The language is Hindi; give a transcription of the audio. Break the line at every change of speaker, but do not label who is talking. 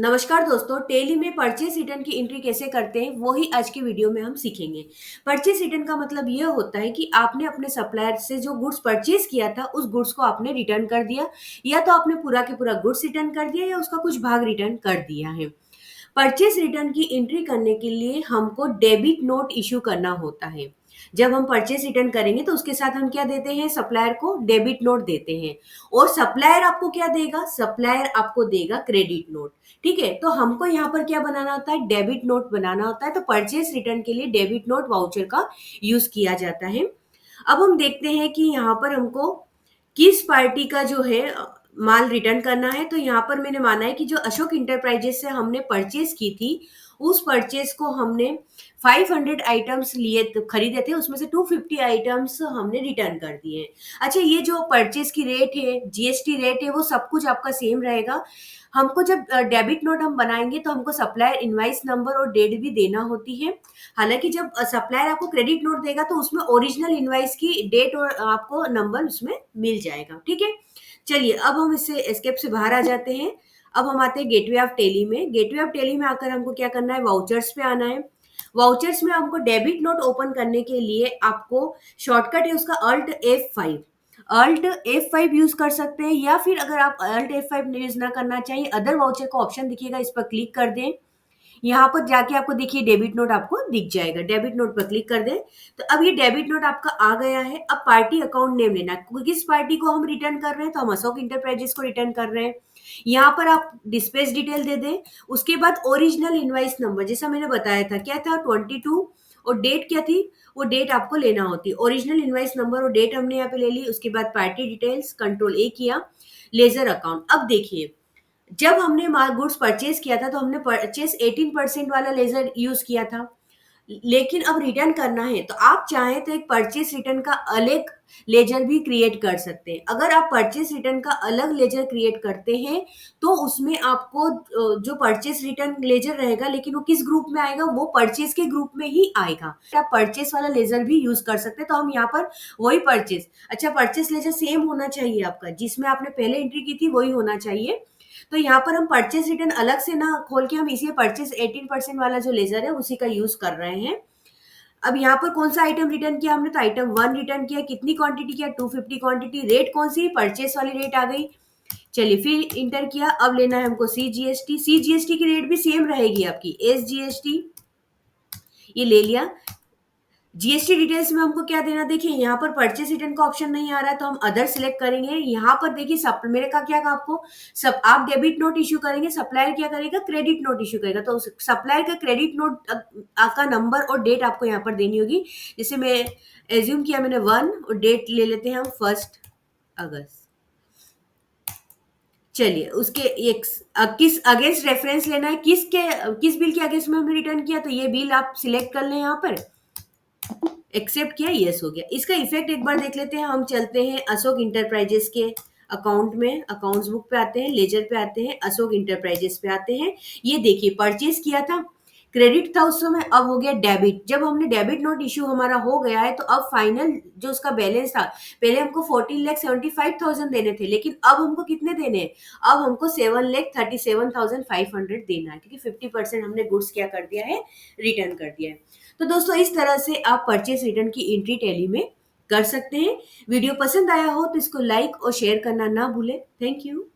नमस्कार दोस्तों, टेली में परचेस रिटर्न की एंट्री कैसे करते हैं वो ही आज की वीडियो में हम सीखेंगे। परचेस रिटर्न का मतलब यह होता है कि आपने अपने सप्लायर से जो गुड्स परचेस किया था उस गुड्स को आपने रिटर्न कर दिया, या तो आपने पूरा के पूरा गुड्स रिटर्न कर दिया या उसका कुछ भाग रिटर्न कर दिया है। परचेस रिटर्न की एंट्री करने के लिए हमको डेबिट नोट इश्यू करना होता है। जब हम परचेस रिटर्न करेंगे तो उसके साथ हम क्या देते हैं, सप्लायर को डेबिट नोट देते हैं। और सप्लायर आपको क्या देगा, सप्लायर आपको देगा क्रेडिट नोट। ठीक है, तो हमको यहाँ पर क्या बनाना होता है, डेबिट नोट बनाना होता है। तो परचेस रिटर्न के लिए डेबिट नोट वाउचर का यूज किया जाता है। अब हम देखते हैं कि यहाँ पर हमको किस पार्टी का जो है माल रिटर्न करना है। तो यहाँ पर मैंने माना है कि जो अशोक इंटरप्राइजेस से हमने परचेस की थी, उस परचेस को हमने 500 आइटम्स लिए खरीदे थे, उसमें से 250 आइटम्स हमने रिटर्न कर दिए। अच्छा, ये जो परचेस की रेट है, जीएसटी रेट है, वो सब कुछ आपका सेम रहेगा। हमको जब डेबिट नोट हम बनाएंगे तो हमको सप्लायर इनवाइस नंबर और डेट भी देना होती है। हालांकि जब सप्लायर आपको क्रेडिट नोट देगा तो उसमें ओरिजिनल इनवाइस की डेट और आपको नंबर उसमें मिल जाएगा। ठीक है, चलिए अब हम इससे एस्केप से बाहर आ जाते हैं। अब हम आते हैं गेटवे ऑफ टेली में। गेटवे ऑफ टेली में आकर हमको क्या करना है, वाउचर्स पे आना है। वाउचर्स में हमको डेबिट नोट ओपन करने के लिए आपको शॉर्टकट है उसका Alt F5। Alt F5 use कर सकते हैं, या फिर अगर आप Alt F5 यूज ना करना चाहिए, अदर वाउचर का ऑप्शन दिखेगा, इस पर क्लिक कर दें। यहाँ पर जाके आपको देखिए डेबिट नोट आपको दिख जाएगा, डेबिट नोट पर क्लिक कर दें। तो अब ये डेबिट नोट आपका आ गया है। अब पार्टी अकाउंट नेम लेना है, किस पार्टी को हम रिटर्न कर रहे हैं, तो हम अशोक इंटरप्राइजेस को रिटर्न कर रहे हैं। यहाँ पर आप डिस्पैच डिटेल दे दें। उसके बाद ओरिजिनल इनवाइस नंबर, जैसा मैंने बताया था, क्या था 22, और डेट क्या थी, वो डेट आपको लेना होती है। ओरिजिनल इनवाइस नंबर और डेट हमने यहाँ पे ले ली। उसके बाद पार्टी डिटेल्स, कंट्रोल A किया, लेजर अकाउंट। अब देखिए, जब हमने माल गुड्स परचेज किया था तो हमने परचेज 18% वाला लेजर यूज किया था। लेकिन अब रिटर्न करना है तो आप चाहें तो एक परचेज रिटर्न का अलग लेजर भी क्रिएट कर सकते हैं। अगर आप परचेज रिटर्न का अलग लेजर क्रिएट करते हैं तो उसमें आपको जो परचेज रिटर्न लेजर रहेगा, लेकिन वो किस ग्रुप में आएगा, वो परचेज के ग्रुप में ही आएगा। आप परचेज वाला लेजर भी यूज कर सकते हैं। तो हम यहाँ पर वही परचेज, अच्छा परचेज लेजर सेम होना चाहिए आपका, जिसमें आपने पहले एंट्री की थी वही होना चाहिए। तो यहाँ पर हम परचेज रिटर्न अलग से ना खोल के हम इसी परचेज 18% वाला जो लेजर है उसी का यूज कर रहे हैं। अब यहाँ पर कौन सा आइटम रिटर्न किया हमने, तो आइटम 1 रिटर्न किया। कितनी क्वांटिटी किया, 250 क्वांटिटी। रेट कौन सी, परचेस वाली रेट आ गई। चलिए फिर इंटर किया। अब लेना है हमको CGST। CGST की रेट भी सेम रहेगी आपकी, SGST, ये ले लिया। जीएसटी डिटेल्स में हमको क्या देना, देखिए यहाँ पर परचेस रिटर्न का ऑप्शन नहीं आ रहा है तो हम अदर सिलेक्ट करेंगे। यहाँ पर देखिए सब मेरे का क्या कहा आपको, सब आप डेबिट नोट इश्यू करेंगे, सप्लायर क्या करेगा, क्रेडिट नोट इश्यू करेगा। तो सप्लायर का क्रेडिट नोट का नंबर और डेट आपको यहाँ पर देनी होगी। जैसे मैं एज्यूम किया मैंने 1, और डेट ले लेते हैं हम 1 अगस्त। चलिए उसके एक किस अगेंस्ट रेफरेंस लेना है, किस बिल के अगेंस्ट में हमने रिटर्न किया, तो ये बिल आप सिलेक्ट कर लें। यहाँ पर एक्सेप्ट किया, यस हो गया। इसका इफेक्ट एक बार देख लेते हैं। हम चलते हैं अशोक इंटरप्राइजेस के अकाउंट में, अकाउंट्स बुक पे आते हैं, लेजर पे आते हैं, अशोक इंटरप्राइजेस पे आते हैं। ये देखिए परचेज किया था, क्रेडिट था उस समय, अब हो गया डेबिट। जब हमने डेबिट नोट इश्यू हमारा हो गया है तो अब फाइनल जो उसका बैलेंस था, पहले हमको 14,75,000 देने थे, लेकिन अब हमको कितने देने हैं, अब हमको 7,37,500 देना है, क्योंकि 50% हमने गुड्स क्या कर दिया है, रिटर्न कर दिया है। तो दोस्तों इस तरह से आप परचेस रिटर्न की एंट्री टैली में कर सकते हैं। वीडियो पसंद आया हो तो इसको लाइक और शेयर करना ना भूलें। Thank you.